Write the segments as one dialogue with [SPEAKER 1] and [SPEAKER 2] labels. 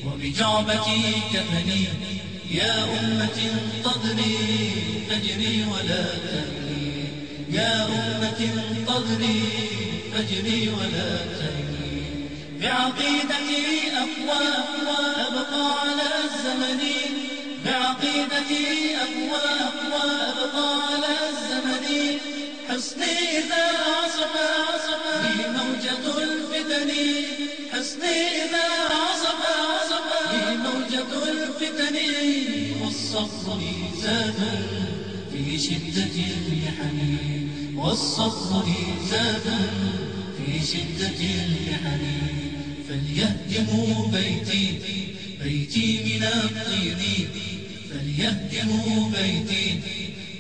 [SPEAKER 1] وبجعبتي كفني يا أمة انتظري فجري ولا تهني يا أمة انتظري فجري ولا تهني بعقيدتي أقوى أبقى على الزمن بعقيدتي أقوى أبقى على الزمن حصني إذا عصف بي موجة الفتن حصني إذا عصف بي موجة الفتن والصبر زاد في شدة المحن والصبر زاد في شدة المحن فليهدموا بيتي من الطين فليهدموا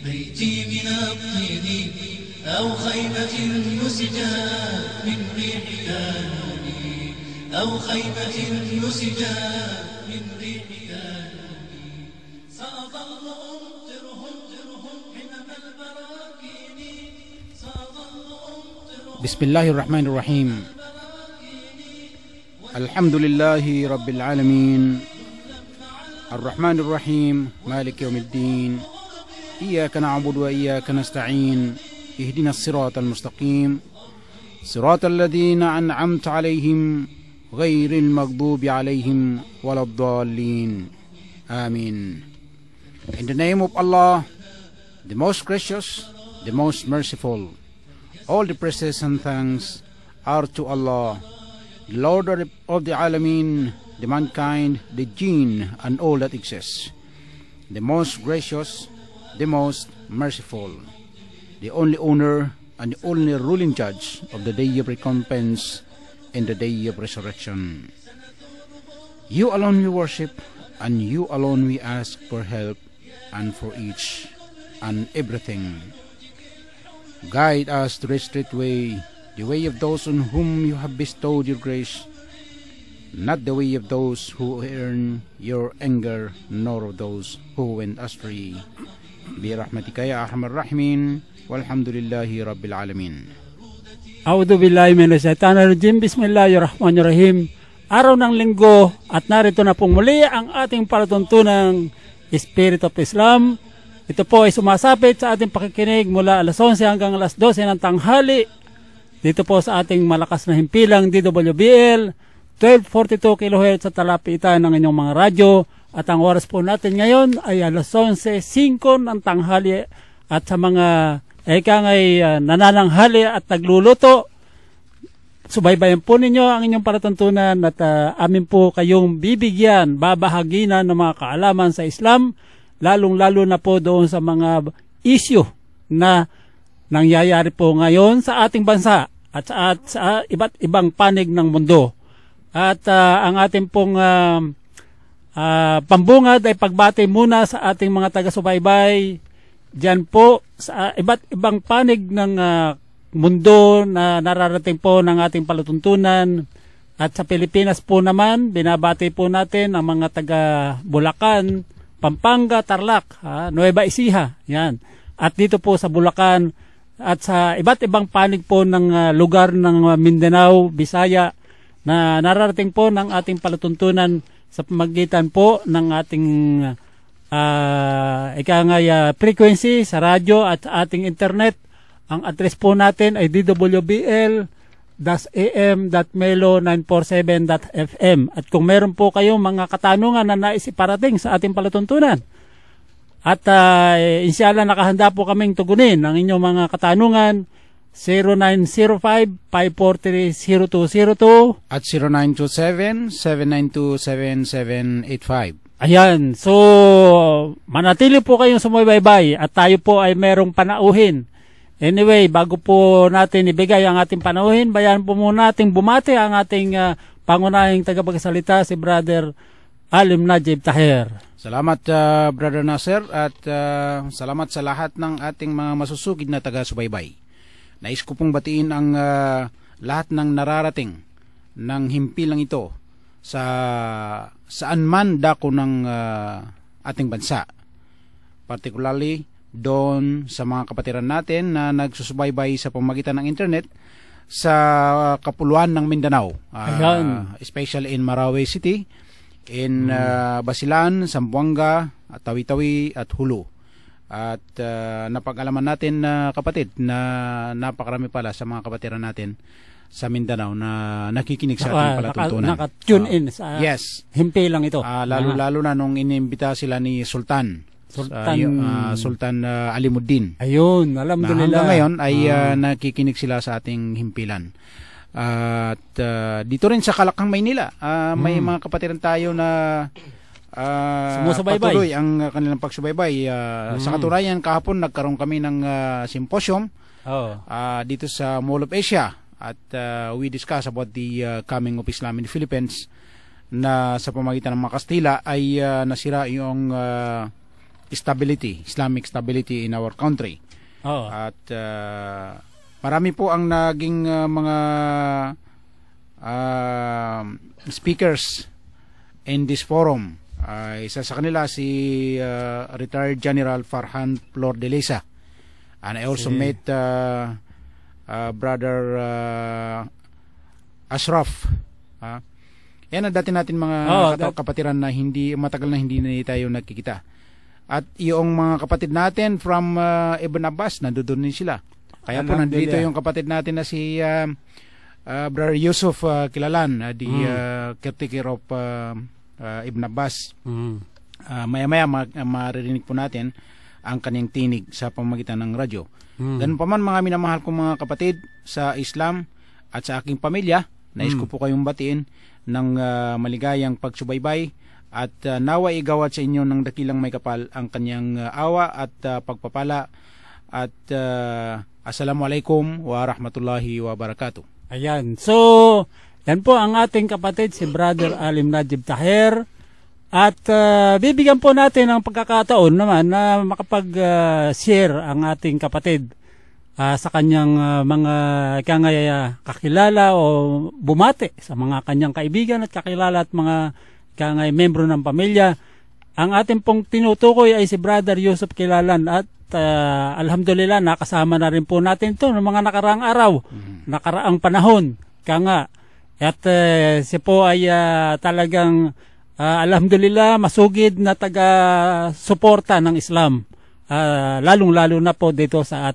[SPEAKER 1] بيتي من الطين أو خيمة نسجت من ريح كانوني أو خيمة نسجت من ريح كانوني سأظل أمطرهم حمم البراكين سأظل أمطرهم.
[SPEAKER 2] بسم الله الرحمن الرحيم. الحمد لله رب العالمين الرحمن الرحيم مالك يوم الدين إياك نعبد وإياك نستعين اهدنا الصراط المستقيم صراط الذين أنعمت عليهم غير المغضوب عليهم ولا الضالين آمين. In the name of Allah, the most gracious, the most merciful, all the praises and thanks are to Allah, the Lord of the Alameen, the mankind, the jinn, and all that exists, the most gracious, the most merciful, the only owner and the only ruling judge of the day of recompense and the day of resurrection. You alone we worship, and you alone we ask for help and for each and everything. Guide us to the straight way, the way of those on whom you have bestowed your grace, not the way of those who earn your anger, nor of those who went astray. Birahmatika ya arhamar rahimin, walhamdulillahi rabbil alamin.
[SPEAKER 3] A'udhu billahi minasyaitanir rajim. Bismillahirrahmanirrahim. Araw ng linggo at narito na pong muli ang ating palatuntunang Spirit of Islam. Ito po ay sumasapit sa ating pakikinig mula alas 11 hanggang alas 12 ng tanghali. Dito po sa ating malakas na himpilang DWBL 1242 kHz sa talapitan ng inyong mga radyo. At ang oras po natin ngayon ay alas 11:05 ng tanghali. At sa mga nanananghali at nagluluto, subaybayan po ninyo ang inyong palatuntunan at amin po kayong bibigyan, babahaginan ng mga kaalaman sa Islam, lalong-lalo na po doon sa mga issue na nangyayari po ngayon sa ating bansa at sa iba't ibang panig ng mundo. At ang ating pong pambungad ay pagbati muna sa ating mga taga-subaybay diyan po sa iba't ibang panig ng mundo na nararating po ng ating palatuntunan. At sa Pilipinas po naman, binabati po natin ang mga taga Bulacan, Pampanga, Tarlac, Nueva Ecija, yan. At dito po sa Bulacan at sa iba't ibang panig po ng lugar ng Mindanao, Bisaya na nararating po ng ating palatuntunan sa pamagitan po ng ating frequency sa radyo at sa ating internet. Ang address po natin ay dwbl-am.melo947.fm. At kung meron po kayong mga katanungan na nais iparating sa ating palatuntunan, at inshallah nakahanda po kaming tugunin ang inyong mga katanungan, 0905-543-0202
[SPEAKER 2] at 0927-792-7785.
[SPEAKER 3] Ayan, so manatili po kayong sumubaybay at tayo po ay merong panauhin. Anyway, bago po natin ibigay ang ating panauhin, bayan po muna natin bumati ang ating pangunahing tagapagsalita, si Brother Alim Najib Taher.
[SPEAKER 2] Salamat Brother Nasser at salamat sa lahat ng ating mga masusugid na taga-subaybay. Nais ko pong batiin ang lahat ng nararating ng himpilang ito sa saan man dako ng ating bansa. Particularly doon sa mga kapatiran natin na nagsusubaybay sa pamamagitan ng internet sa kapuluan ng Mindanao, especially in Marawi City, in Basilan, Zamboanga, Tawi-Tawi at Hulu. At napag-alaman natin kapatid na napakarami pala sa mga kapatiran natin sa Mindanao na nakikinig sa ating palatuntunan.
[SPEAKER 3] Naka-tune in sa
[SPEAKER 2] yes.
[SPEAKER 3] himpilang ito.
[SPEAKER 2] Lalo na nung inimbita sila ni Sultan Alimuddin.
[SPEAKER 3] Ayun, alhamdulillah.
[SPEAKER 2] Hanggang ngayon ay nakikinig sila sa ating himpilan. At dito rin sa Kalakang, Maynila, may mga kapatiran tayo na patuloy ang kanilang pagsubaybay. Sa katunayan, kahapon nagkaroon kami ng symposium dito sa Mall of Asia at we discuss about the coming of Islam in the Philippines na sa pamamagitan ng mga Kastila ay nasira yung Islamic stability in our country. At marami po ang naging mga speakers in this forum. Isa sa kanila si retired General Farhan Flor de Lesa. And I also met Brother Ashraf. Yan ang dati natin mga kapatiran na matagal na hindi na tayo nagkikita. At yung mga kapatid natin from Ibn Abbas, nandoon din sila. Kaya po nandito yung kapatid natin na si Brother Yusuf Kilalan, the caretaker of Ibn Abbas. Maya-maya maririnig po natin ang kanyang tinig sa pamamagitan ng radyo. Ganun pa man mga minamahal kong mga kapatid sa Islam at sa aking pamilya, nais ko po kayong batiin ng maligayang pagsubaybay at nawa igawad sa inyo ng dakilang may kapal ang kanyang awa at pagpapala at Assalamualaikum wa rahmatullahi wa barakatuh.
[SPEAKER 3] Ayan. So, yan po ang ating kapatid si Brother Alim Najib Taher at bibigyan po natin ng pagkakataon naman na makapag-share ang ating kapatid sa kanyang mga kakilala o bumate sa mga kanyang kaibigan at kakilala at mga membro ng pamilya. Ang ating pong tinutukoy ay si Brother Yusuf Kilalan at alhamdulillah nakasama na rin po natin ito ng mga nakaraang araw, nakaraang panahon. At siya po ay talagang alhamdulillah masugid na taga-suporta ng Islam, lalong-lalo na po dito sa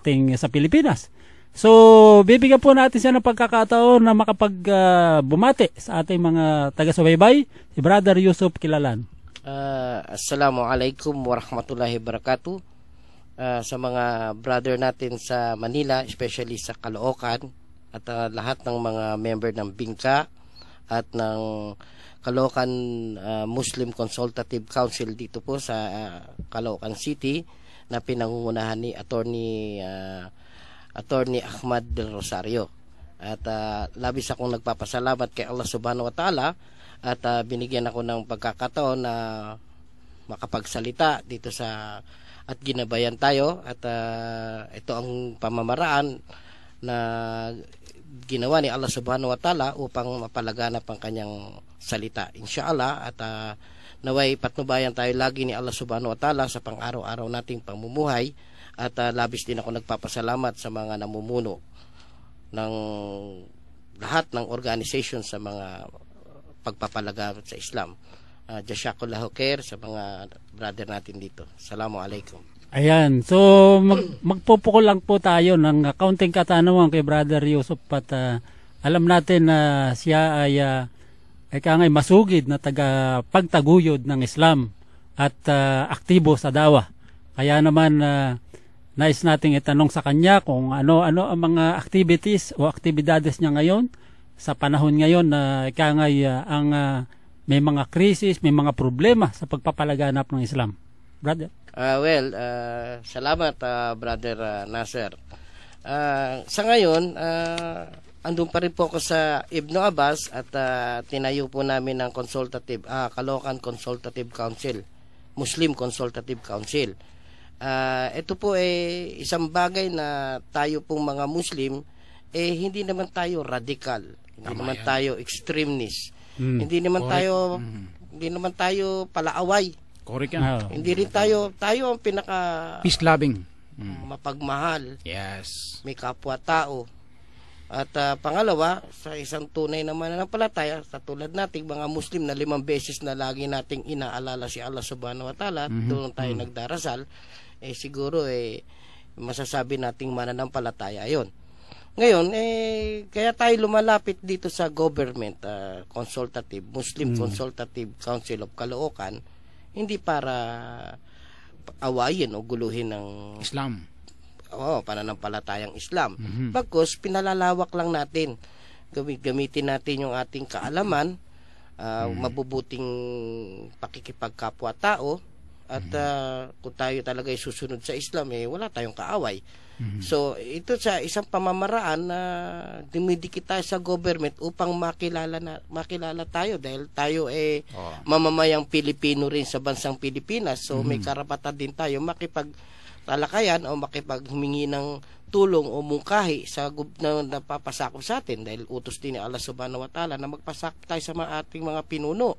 [SPEAKER 3] Pilipinas. So, bibigyan po natin siya ng pagkakataon na makapag-bumati sa ating mga taga-subaybay, si Brother Yusuf Kilalan.
[SPEAKER 4] Assalamualaikum warahmatullahi wabarakatuh. Sa mga brother natin sa Manila, especially sa Caloocan, at lahat ng mga member ng Bingka at ng Caloocan Muslim Consultative Council dito po sa Caloocan City na pinangungunahan ni Attorney Ahmad Del Rosario. At labis akong nagpapasalamat kay Allah Subhanahu wa Ta'ala at binigyan ako ng pagkakataon na makapagsalita dito at ginabayan tayo at ito ang pamamaraan na ginawa ni Allah Subhanahu wa Ta'ala upang mapalaganap ang kanyang salita. Inshallah at naway patnubayan tayo lagi ni Allah Subhanahu wa Ta'ala sa pang-araw-araw nating pamumuhay. At labis din ako nagpapasalamat sa mga namumuno ng lahat ng organization sa mga pagpapalaganap sa Islam. Jazakallahu khair sa mga brother natin dito. Assalamualaikum.
[SPEAKER 3] Ayan, so magpupukol lang po tayo ng kaunting katanungan kay Brother Yusuf at alam natin na siya ay masugid na pagtaguyod ng Islam at aktibo sa dawa. Kaya naman nais nating itanong sa kanya kung ano-ano ang mga activities o aktibidades niya ngayon sa panahon ngayon na ang may mga krisis, may mga problema sa pagpapalaganap ng Islam. Brother?
[SPEAKER 4] Salamat Brother Nasser. Sa ngayon, andun pa rin po ako sa Ibn Abbas at tinayo po namin ng Caloocan Consultative Council Muslim Consultative Council. Ito po isang bagay na tayo pong mga Muslim hindi naman tayo radical, hindi naman tayo extremist, hindi naman tayo palaaway.
[SPEAKER 2] Correct yan.
[SPEAKER 4] Hindi rin tayo ang pinaka
[SPEAKER 2] Peace loving.
[SPEAKER 4] mapagmahal,
[SPEAKER 2] Yes.
[SPEAKER 4] may kapwa-tao. At pangalawa, sa isang tunay na mananampalataya, sa tulad nating mga Muslim na 5 beses na lagi nating inaalala si Allah Subhanahu wa Ta'ala, doon tayo nagdarasal, siguro masasabi nating mananampalataya yon. Ngayon, kaya tayo lumalapit dito sa government consultative, Muslim Consultative Council of Caloocan, hindi para awayin o guluhin ng
[SPEAKER 2] Islam.
[SPEAKER 4] pananampalatayang Islam. Bagkus, pinalalawak lang natin. Gamitin natin yung ating kaalaman, mabubuting pakikipagkapwa-tao, at kung tayo talaga ay susunod sa Islam, wala tayong kaaway. So, ito sa isang pamamaraan na dumidikit tayo sa government upang makilala tayo dahil tayo mamamayang Pilipino rin sa bansang Pilipinas. So, may karapatan din tayo makipagtalakayan o makipaghumingi ng tulong o mungkahi sa na napapasakop sa atin dahil utos din ni Allah Subhanahu wa Ta'ala na magpasakop tayo sa ating mga pinuno.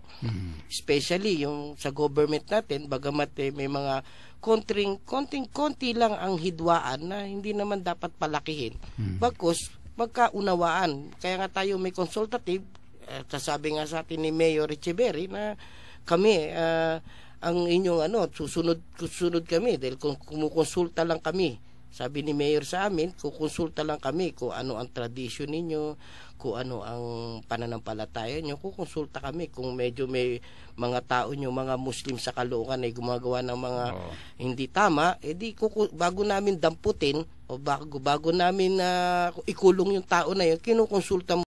[SPEAKER 4] Especially yung sa government natin, bagamat may mga konting-konti lang ang hidwaan na hindi naman dapat palakihin. Bagkus, magkaunawaan. Kaya nga tayo may consultative, sasabi nga sa atin ni Mayor Echeverry na kami, ang inyong susunod kami dahil kung kumukonsulta lang kami. Sabi ni Mayor sa amin, kukonsulta lang kami kung ano ang tradisyon ninyo, kung ano ang pananampalataya nyo, kukonsulta kami kung medyo may mga tao nyo, mga Muslim sa Caloocan ay gumagawa ng mga hindi tama, bago namin damputin o bago namin ikulong yung tao na yun, kinukonsulta